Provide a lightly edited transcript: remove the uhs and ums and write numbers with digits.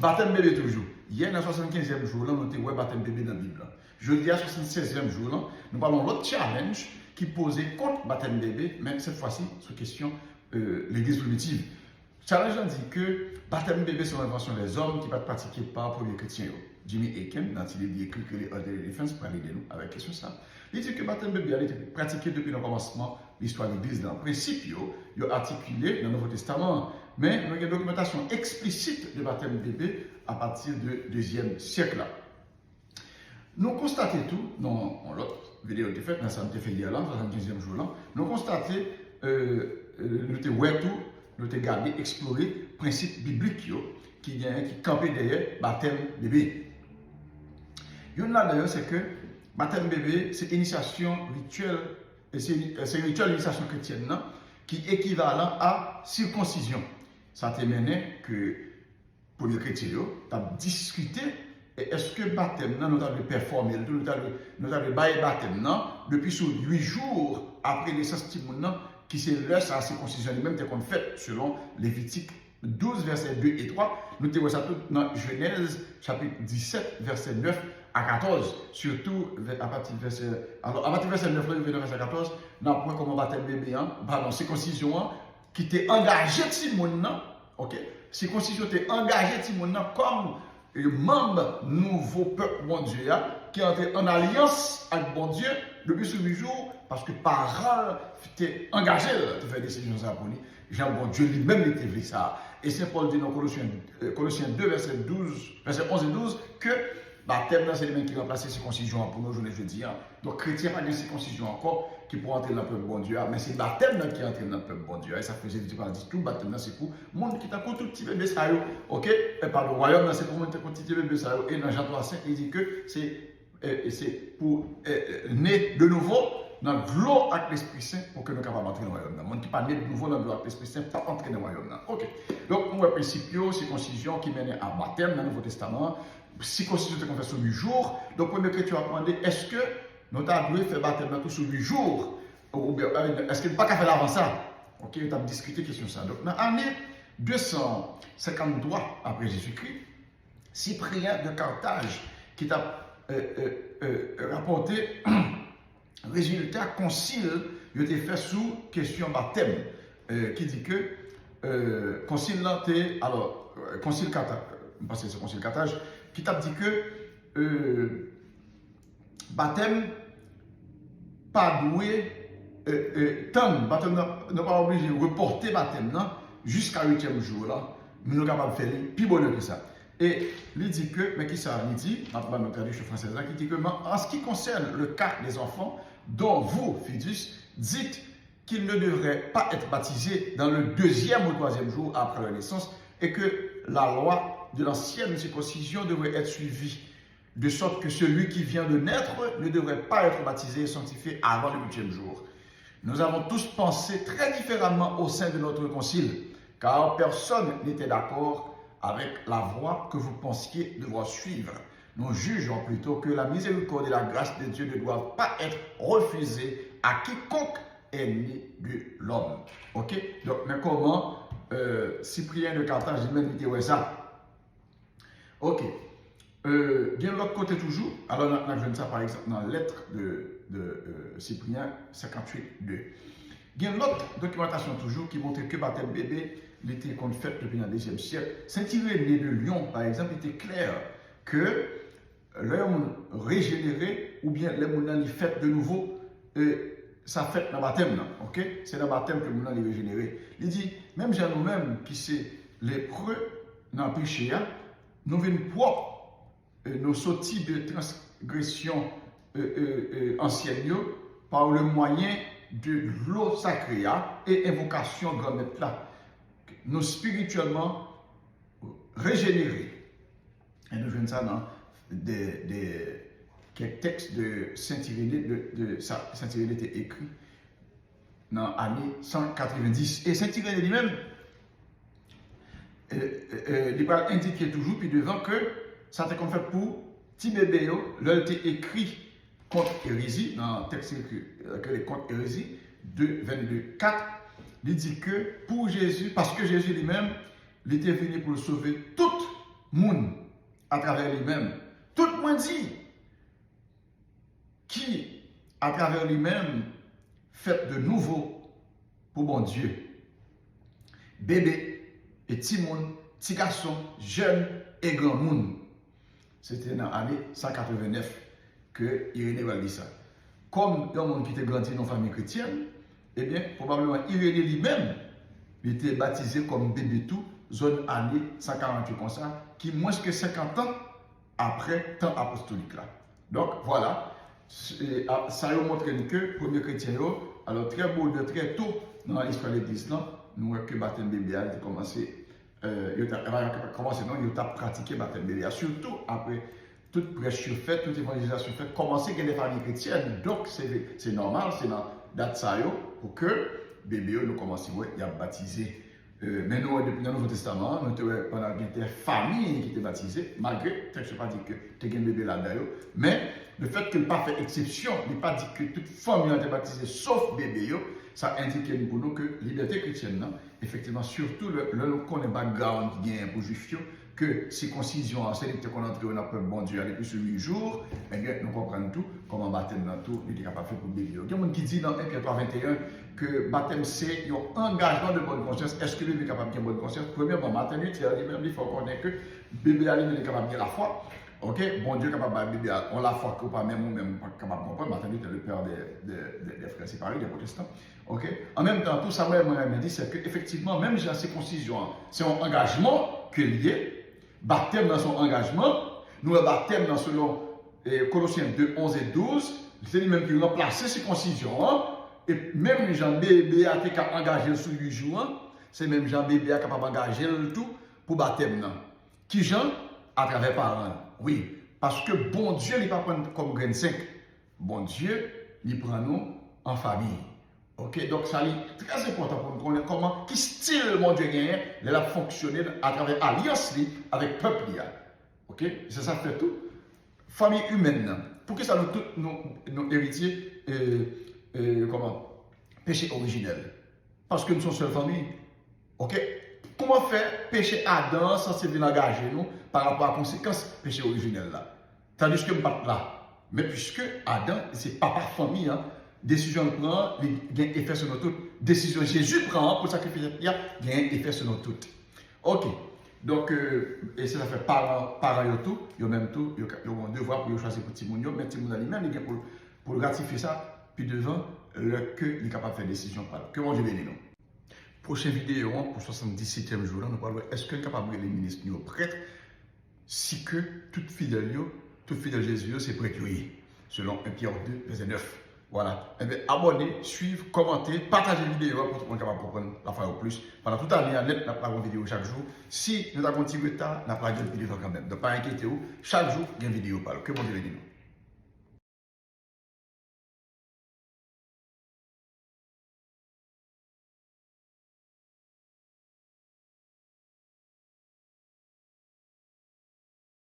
baptême bébé toujours. Hier, dans le 75e jour, là, nous avons baptême bébé dans la Bible. Jeudi, à 76e jour, là, nous parlons de l'autre challenge qui posait contre baptême bébé, mais cette fois-ci, sur question l'église primitive. Challenge dit que baptême bébé, c'est l'invention des hommes qui ne peuvent pratiquer par le premier chrétien. Jimmy Aiken, dans il écrit que les Order Defense pour aider nous avec question ça. Il dit que le baptême bébé a été pratiqué depuis le commencement de l'histoire de l'Église. Dans le principe, il est articulé dans le Nouveau Testament, mais il y a une documentation explicite de baptême bébé à partir du 2e siècle. Nous constatons tout, dans l'autre vidéo de fait, dans ça fait hier là, dans le 75e jour là, nous constatons, nous avons vu tout, nous avons gardé, exploré le principe biblique qui campait derrière baptême bébé. Une là d'ailleurs, c'est que baptême bébé, c'est initiation rituelle, c'est une rituel d'initiation chrétienne qui est équivalent à circoncision. Ça te mené que pour les chrétiens, tu as discuté est-ce que baptême, nous avons performé, nous avons baillé baptême depuis sur 8 jours après naissance de Timoun, qui c'est l'heure à la circoncision, même qu'on fait selon Lévitique 12, versets 2 et 3. Nous avons ça tout dans Genèse, chapitre 17, verset 9 à 14. Surtout à partir du verset, alors, à partir du verset 9, verset 14, nous avons comment baptême bébé, pardon, circoncision, qui était engagé Timoun, ok? Circoncision était engagé Timoun comme membre nouveau peuple bon Dieu qui est entré en alliance avec bon Dieu depuis ce 8 jours parce que parole était engagé de faire des décisions pour lui. Jean bon Dieu lui-même était fait ça. Et Saint Paul dit dans Colossiens 2, verset 11 et 12 que baptême, c'est lui-même qui remplace la circoncision pour nos journées jeudi. Donc, chrétien pas de circoncision encore qui pourra entrer dans le peuple bon Dieu. Mais c'est baptême qui est entré dans le peuple bon Dieu. Et ça faisait du pas dit tout baptême, c'est pour le monde qui t'a pour tout petit bébé ça. Ok? Et par le royaume, c'est pour le monde qui t'a pour tout petit bébé ça. Et dans Jean 3,5, il dit que c'est pour naître de nouveau dans l'eau avec l'Esprit Saint pour que nous soyons capables d'entrer dans le royaume. Le monde qui n'est pas né de nouveau dans l'eau avec l'Esprit Saint, pas entrer dans le royaume. Ok? Donc, nous avons principio, circoncision qui mène à baptême dans le Nouveau Testament. Circoncision qu'on fait sur 8 jours. Donc, premier chrétien a demandé est-ce que nous avons fait baptême tout sur 8 jours ou bien est-ce qu'il n'y a pas qu'à faire avant ça? Ok, nous avons discuté question ça. Donc, dans l'année 253 après Jésus-Christ, Cyprien de Carthage qui a rapporté résultat concile, il a été fait sous question baptême qui dit que concile là, alors, concile Carthage, parce que c'est concile Carthage, qui t'a dit que baptême pas doué, baptême n'a pas obligé de reporter baptême jusqu'à 8e jour là, nous sommes capables de faire plus bonheur que ça. Et il dit que, mais qui ça, il dit, maintenant nous traduisons français là, qui dit que en ce qui concerne le cas des enfants dont vous, fidus, dites qu'ils ne devraient pas être baptisés dans le 2e ou 3e jour après leur naissance et que la loi de l'ancienne circoncision devrait être suivie, de sorte que celui qui vient de naître ne devrait pas être baptisé et sanctifié avant le 8e jour. Nous avons tous pensé très différemment au sein de notre concile, car personne n'était d'accord avec la voie que vous pensiez devoir suivre. Nous jugeons plutôt que la miséricorde et la grâce de Dieu ne doivent pas être refusées à quiconque est né de l'homme. Ok? Donc, mais comment Cyprien de Carthage lui-même dit ça? Ok. Bien de l'autre côté toujours, alors on a vu ça par exemple dans la lettre de Cyprien 58.2. Il y a une autre documentation toujours qui montre que baptême bébé était qu'on fait depuis le 2e siècle. Saint-Irénée de Lyon, par exemple, était clair que l'homme régénéré ou bien l'homme qui fait de nouveau, ça fait dans le baptême. Okay? C'est dans le baptême que l'homme est régénéré. Il dit, même j'ai nous-mêmes qui c'est lépreux dans le péché, nous venons propres nos sorties de transgression ancienne par le moyen de l'eau sacrée et invocation grand maître là. Nous spirituellement régénérés. Et nous venons ça dans quelques textes de Saint-Irénée, Saint-Irénée était écrit dans l'année 190. Et Saint-Irénée lui-même, il va indiquer toujours, puis devant que ça était comme fait pour petit bébé, là, il était écrit contre hérésie, dans le texte que les contre hérésie, 2, 22, 4, il dit que pour Jésus, parce que Jésus lui-même, il était venu pour sauver toute monde à travers lui-même. Tout le monde dit qui, à travers lui-même, fait de nouveau pour bon Dieu. Bébé et petit monde, petit garçon, jeune et grand monde. C'était dans l'année 189 que Irénée va dire ça. Comme un monde qui était grandi dans une famille chrétienne, eh bien, probablement Irénée lui-même, il était baptisé comme bébé tout, zone année 148 comme ça, qui moins que 50 ans après temps apostolique là. Donc voilà, ça a montré que le premier chrétien, alors très beau, très tôt dans l'histoire de l'Église, nous avons que le baptême bébé a commencé, il a pratiqué le baptême bébé, surtout après toute prêche faite, toute évangélisation faite, commencer avec les familles chrétiennes. Donc c'est normal, c'est dans date ça pour que bébé nous commençons à baptiser. Mais nous, depuis le Nouveau Testament, nous avons des familles qui étaient baptisées, malgré, je ne sais pas dire que tu as un bébé là-dedans, mais le fait qu'il n'a pas fait exception, il n'a pas dit que toute famille a été baptisée sauf bébé, ça indique pour nous que la liberté chrétienne, effectivement, surtout le connaît background qui vient pour juif, que circoncision, c'est qu'on entre dans le peuple bon Dieu depuis ce 8 jours, eh bien, nous comprenons tout, comment baptême dans tout, il est capable de faire pour bébé. Il y a des gens qui disent dans 1 Pierre 3:21 que baptême c'est un engagement de bonne conscience. Est-ce que le bébé est capable de bonne conscience? Premièrement, maternité, il faut connaître que le bébé est capable de la foi. Ok, bon Dieu est capable de bébé, on la foi que pas même ou même pas capable de comprendre. Maternité est le père des frères séparés, des protestants. Ok, en même temps, tout ça, moi, je dit, c'est qu'effectivement, même si la circoncision, c'est un engagement que lié. Baptême dans son engagement, nous le baptême dans selon Colossiens 2, 11 et 12, c'est lui-même qui remplace la circoncision. Et même Jean bébé a été engagé sur 8 jours, c'est même Jean bébé a capable d'engager le tout pour baptême. Qui Jean? À travers parents. Oui, parce que bon Dieu n'est pas prendre comme grain 5. Bon Dieu, il prend nous en famille. Ok, donc ça est très important pour nous connaître comment, quel style mon Dieu gagne, il a fonctionné à travers l'alliance avec le peuple. Ok, c'est ça fait tout. Famille humaine. Pour que ça nous tous nos héritiers, comment, péché originel. Parce que nous sommes seule famille. Ok, comment faire péché Adam sans se venir engager nous par rapport à la conséquence péché originel là. Tandis que nous pas là. Mais puisque Adam, c'est papa famille, décision prend, il y a un effet sur nous toutes. Décision Jésus prend pour sacrifier, il y a un effet sur nous toutes. Ok. Donc, et ça fait parents tout, ils ont même tout, ils ont un devoir pour choisir pour petit monde, mais petit monde lui-même, pour ratifier ça, puis devant, que il est capable de faire décision. Que mon Dieu bénisse nous. Prochaine vidéo, pour 77e jour, nous parlons est-ce que est capable de les ministres, nous prêtres, si que toute fidèle Jésus, c'est prêtre, selon 1 Pierre 2, verset 9. Voilà. Eh bien, abonnez, suivez, commentez, partagez la vidéo pour tout le monde capable de comprendre la fin au plus. Pendant toute l'année, nous avons une vidéo chaque jour. Si nous avons un petit retard, nous avons une vidéo quand même. Donc, pas inquiétez-vous, chaque jour, il y a une vidéo. Que bon Dieu bénisse nous.